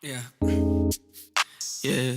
Yeah. Yeah.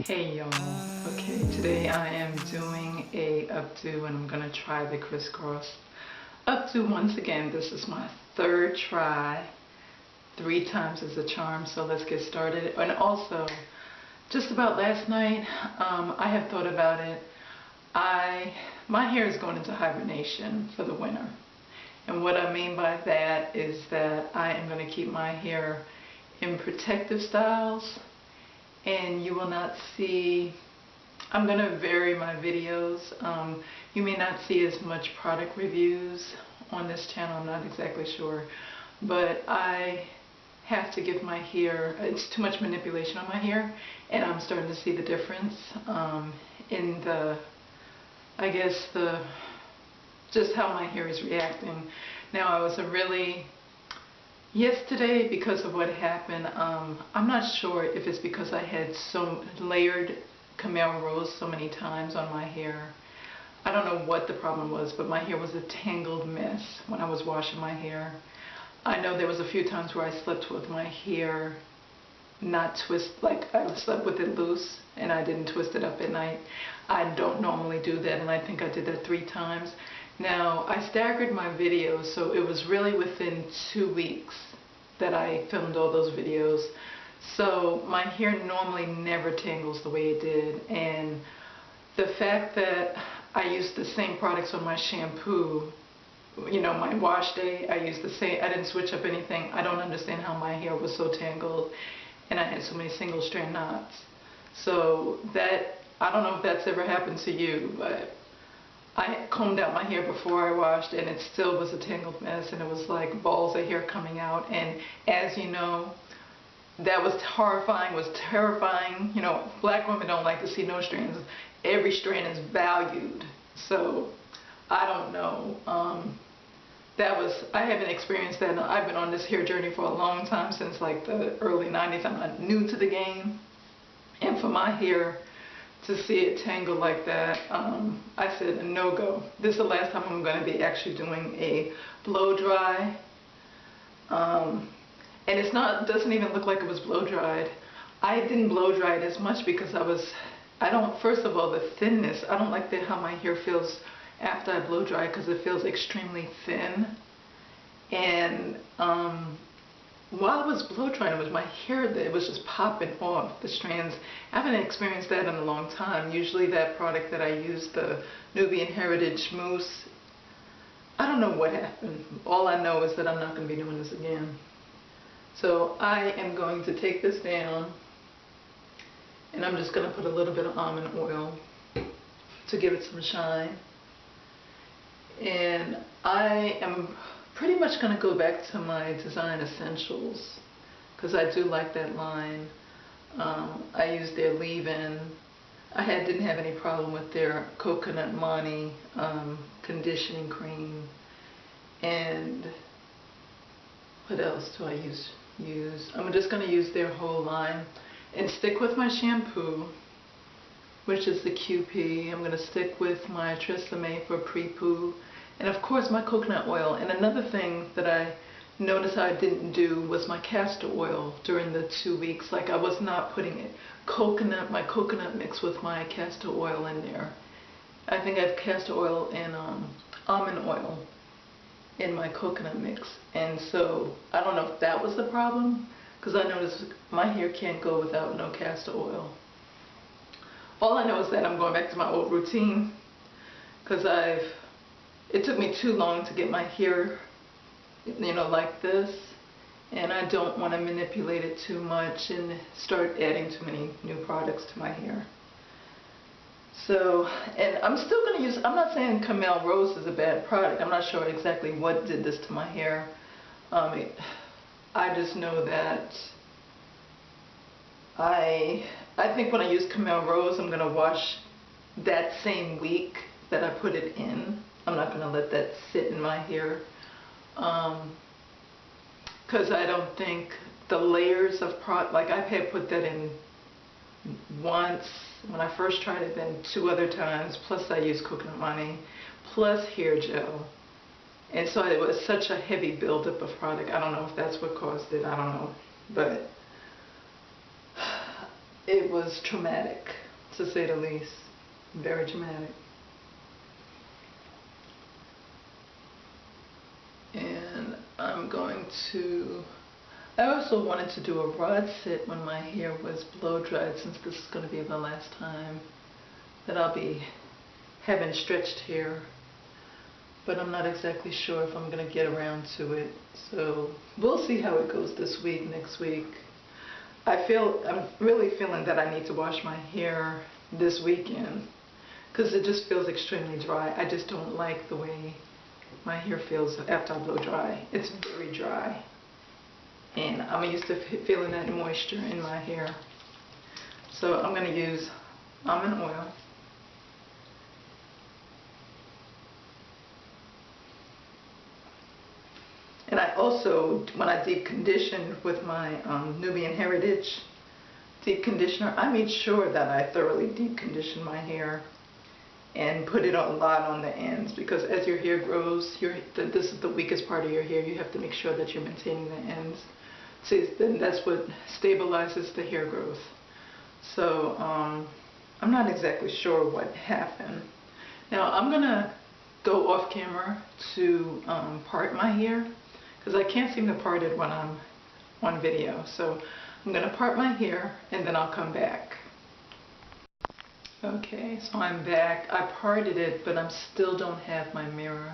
Hey y'all, okay, today I am doing a updo and I'm gonna try the crisscross updo once again. This is my third try. 3 times is a charm, so let's get started. And also, just about last night, I have thought about it. My hair is going into hibernation for the winter. And what I mean by that is that I am going to keep my hair in protective styles, and you will not see, I'm going to vary my videos. You may not see as much product reviews on this channel, I'm not exactly sure, but I have to give my hair, it's too much manipulation on my hair, and I'm starting to see the difference in the, I guess just how my hair is reacting. Now I was yesterday, because of what happened, I'm not sure if it's because I had so layered Camel Rose so many times on my hair. I don't know what the problem was, but my hair was a tangled mess when I was washing my hair. I know there was a few times where I slept with my hair not twist, like I slept with it loose and I didn't twist it up at night. I don't normally do that, and I think I did that 3 times. Now I staggered my videos, so it was really within 2 weeks that I filmed all those videos. So my hair normally never tangles the way it did, and the fact that I used the same products on my shampoo, you know, my wash day, I used the same, I didn't switch up anything. I don't understand how my hair was so tangled and I had so many single strand knots. So that, I don't know if that's ever happened to you, but I combed out my hair before I washed and it still was a tangled mess, and it was like balls of hair coming out. And as you know, that was horrifying, was terrifying. You know, black women don't like to see no strands. Every strand is valued. So I don't know. I haven't experienced that. I've been on this hair journey for a long time, since like the early 90s. I'm not new to the game. And for my hair to see it tangle like that, I said no go. This is the last time I'm going to be actually doing a blow dry. And it's not, doesn't even look like it was blow dried. I didn't blow dry it as much because I don't, first of all, the thinness, I don't like how my hair feels after I blow dry, because it feels extremely thin. And while I was blow drying, it was my hair that it was just popping off the strands. I haven't experienced that in a long time. Usually that product that I use, the Nubian Heritage Mousse, I don't know what happened. All I know is that I'm not going to be doing this again. So I am going to take this down, and I'm just going to put a little bit of almond oil to give it some shine. And I am pretty much going to go back to my Design Essentials, because I do like that line. I used their leave-in. Didn't have any problem with their Coconut Money conditioning cream. And what else do I use? I'm just going to use their whole line and stick with my shampoo, which is the QP. I'm going to stick with my Tresemme for pre-poo, and of course my coconut oil. And another thing that I noticed I didn't do was my castor oil during the 2 weeks. Like, I was not putting my coconut mix with my castor oil in there. I think I have castor oil and almond oil in my coconut mix, and so I don't know if that was the problem, because I noticed my hair can't go without no castor oil. All I know is that I'm going back to my old routine, because it took me too long to get my hair, you know, like this, and I don't want to manipulate it too much and start adding too many new products to my hair. So, and I'm still going to use, I'm not saying Camel Rose is a bad product. I'm not sure exactly what did this to my hair. I just know that I think when I use Camel Rose, I'm going to wash that same week that I put it in. I'm not going to let that sit in my hair, because I don't think the layers of product, like I've had put that in once, When I first tried it, then 2 other times, plus I used coconut money, plus hair gel. And so it was such a heavy buildup of product. I don't know if that's what caused it, I don't know. But it was traumatic, to say the least. Very traumatic. And I also wanted to do a rod set when my hair was blow dried, since this is going to be the last time that I'll be having stretched hair. But I'm not exactly sure if I'm going to get around to it. So we'll see how it goes this week, next week. I'm really feeling that I need to wash my hair this weekend, because it just feels extremely dry. I just don't like the way my hair feels after I blow dry. It's very dry. And I'm used to feeling that moisture in my hair. So I'm going to use almond oil. And I also, when I deep conditioned with my Nubian Heritage deep conditioner, I made sure that I thoroughly deep conditioned my hair and put it a lot on the ends, because as your hair grows, this is the weakest part of your hair. You have to make sure that you're maintaining the ends. See, then that's what stabilizes the hair growth. So I'm not exactly sure what happened. Now I'm gonna go off camera to part my hair, because I can't seem to part it when I'm on video. So I'm gonna part my hair and then I'll come back. Okay, so I'm back. I parted it, but I still don't have my mirror.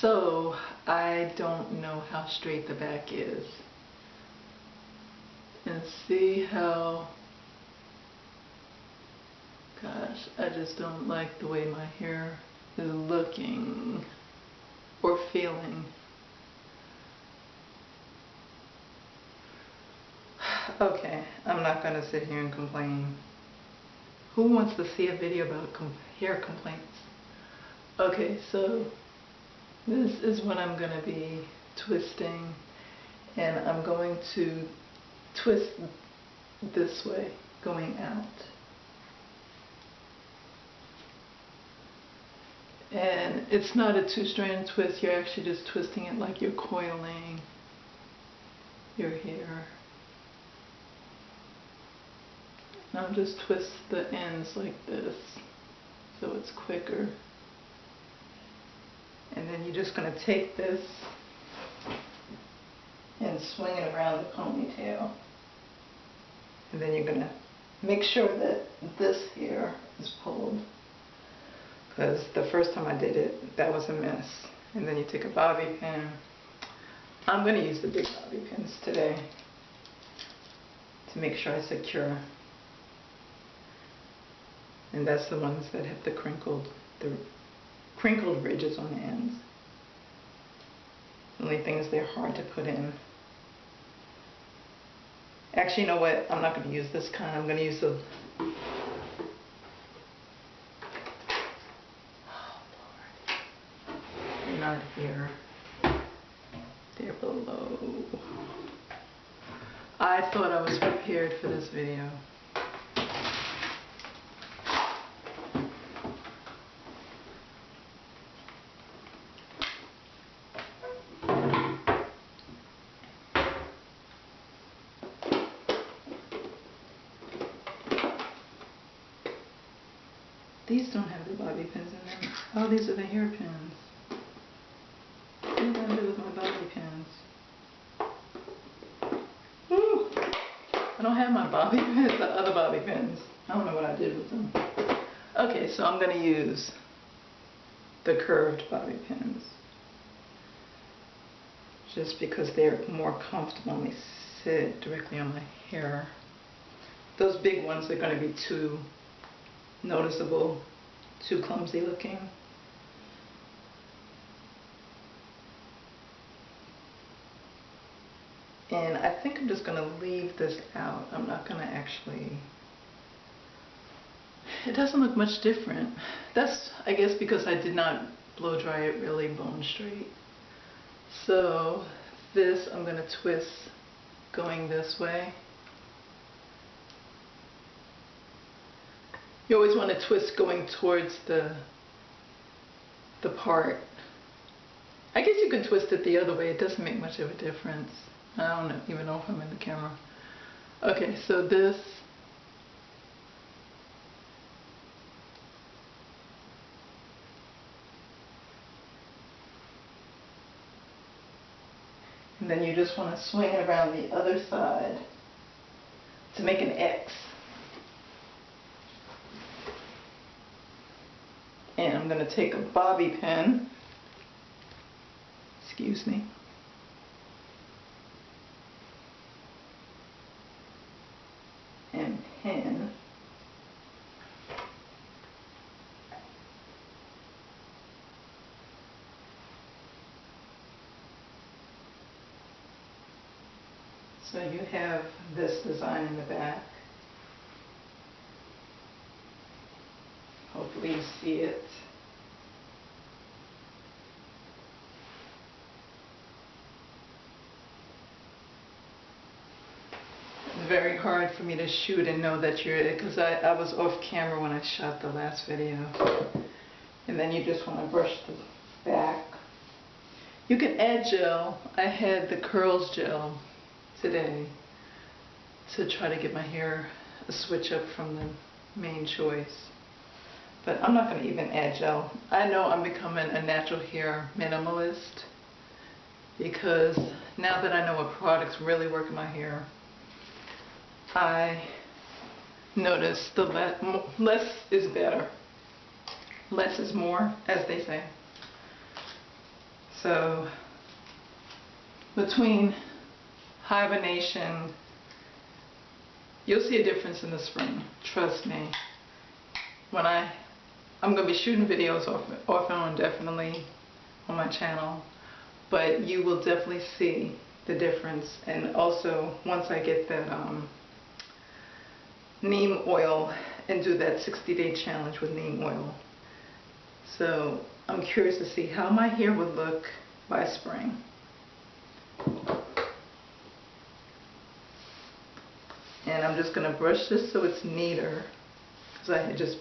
So I don't know how straight the back is. And see how, gosh, I just don't like the way my hair is looking or feeling. Okay, I'm not going to sit here and complain. Who wants to see a video about hair complaints? Okay, so this is what I'm going to be twisting, and I'm going to twist this way, going out. And it's not a 2-strand twist, you're actually just twisting it like you're coiling your hair. Now just twist the ends like this, so it's quicker. And then you're just going to take this and swing it around the ponytail. And then you're going to make sure that this here is pulled, because the first time I did it, that was a mess. And then you take a bobby pin. I'm going to use the big bobby pins today to make sure I secure. And that's the ones that have the crinkled ridges on the ends. The only thing is they're hard to put in. Actually, you know what? I'm not going to use this kind. I'm going to use the... Oh, Lord. They're not here. They're below. I thought I was prepared for this video. These don't have the bobby pins in them. Oh, these are the hairpins. What did I do with my bobby pins? Woo! I don't have my bobby pins, the other bobby pins. I don't know what I did with them. Okay, so I'm going to use the curved bobby pins, just because they're more comfortable and they sit directly on my hair. Those big ones are going to be too noticeable, too clumsy looking. And I think I'm just going to leave this out. I'm not going to actually... It doesn't look much different. That's, I guess, because I did not blow dry it really bone straight. So this I'm going to twist going this way. You always want to twist going towards the part. I guess you can twist it the other way. It doesn't make much of a difference. I don't even know if I'm in the camera. Okay, so this. And then you just want to swing it around the other side to make an X. And I'm going to take a bobby pin, excuse me, and pin so you have this design in the back. Hopefully you see it. It's very hard for me to shoot and know that you're it because I was off camera when I shot the last video. And then you just want to brush the back. You can add gel. I had the curls gel today to try to get my hair a switch up from the main choice. But I'm not going to even add gel. I know I'm becoming a natural hair minimalist because now that I know what products really work in my hair, I notice the less is better. Less is more, as they say. So between hibernation, you'll see a difference in the spring. Trust me. When I'm going to be shooting videos off and on definitely on my channel, but you will definitely see the difference. And also once I get that neem oil and do that 60-day challenge with neem oil. So I'm curious to see how my hair would look by spring. And I'm just going to brush this so it's neater because I had just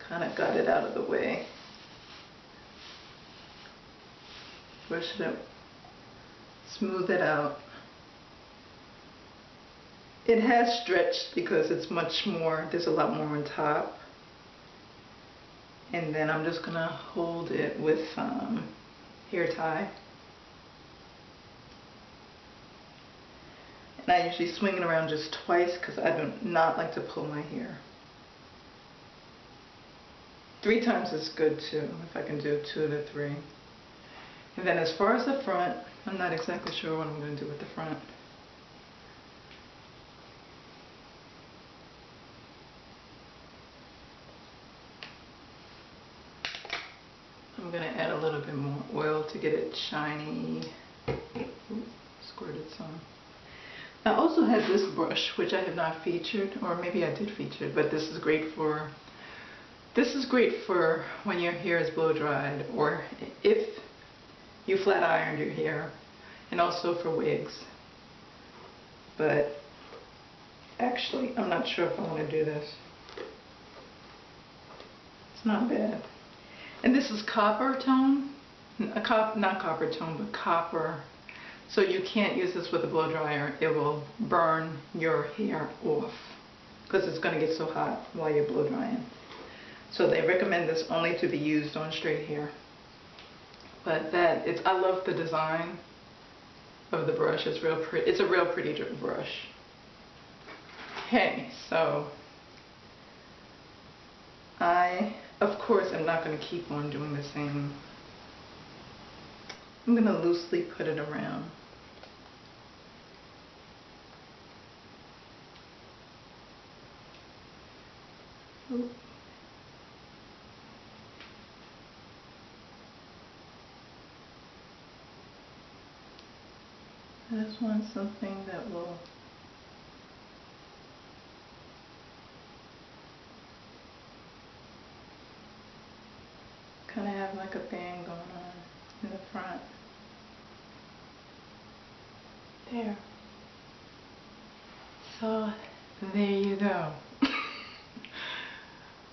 kind of got it out of the way. Brush it up, smooth it out. It has stretched because it's much more, there's a lot more on top. And then I'm just going to hold it with hair tie. And I usually swing it around just twice because I do not like to pull my hair. 3 times is good too, if I can do 2 to 3. And then as far as the front, I'm not exactly sure what I'm going to do with the front. I'm going to add a little bit more oil to get it shiny. Ooh, squirted some. I also have this brush, which I have not featured, or maybe I did feature it, but this is great for when your hair is blow dried, or if you flat ironed your hair, and also for wigs. But actually, I'm not sure if I want to do this. It's not bad. And this is copper tone, not copper tone, but copper. So you can't use this with a blow dryer. It will burn your hair off because it's going to get so hot while you're blow drying. So they recommend this only to be used on straight hair. But I love the design of the brush. It's real pretty. It's a real pretty brush. Okay, so of course, I'm not going to keep on doing the same. I'm going to loosely put it around. Ooh. I just want something that will kind of have like a band going on in the front. There. So there you go.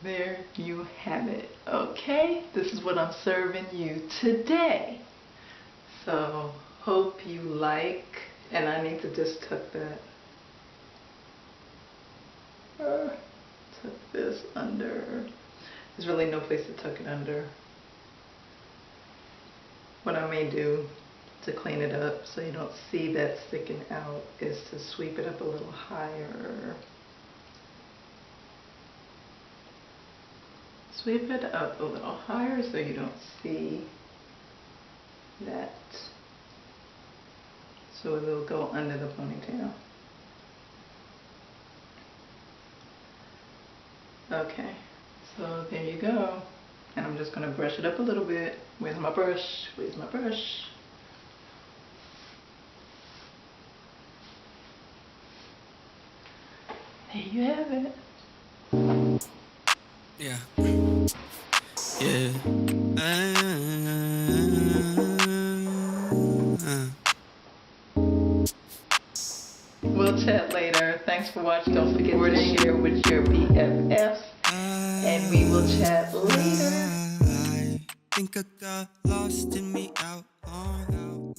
there you have it. Okay, this is what I'm serving you today. So hope you like, and I need to just tuck that. Tuck this under. There's really no place to tuck it under. What I may do to clean it up so you don't see that sticking out is to sweep it up a little higher. Sweep it up a little higher so you don't see that. So it will go under the ponytail. Okay, so there you go. And I'm just gonna brush it up a little bit. Where's my brush? Where's my brush? There you have it. Yeah. Yeah. We'll chat later. Thanks for watching. Don't forget to share with your BFFs. And we will chat later. I think I got lost in me out on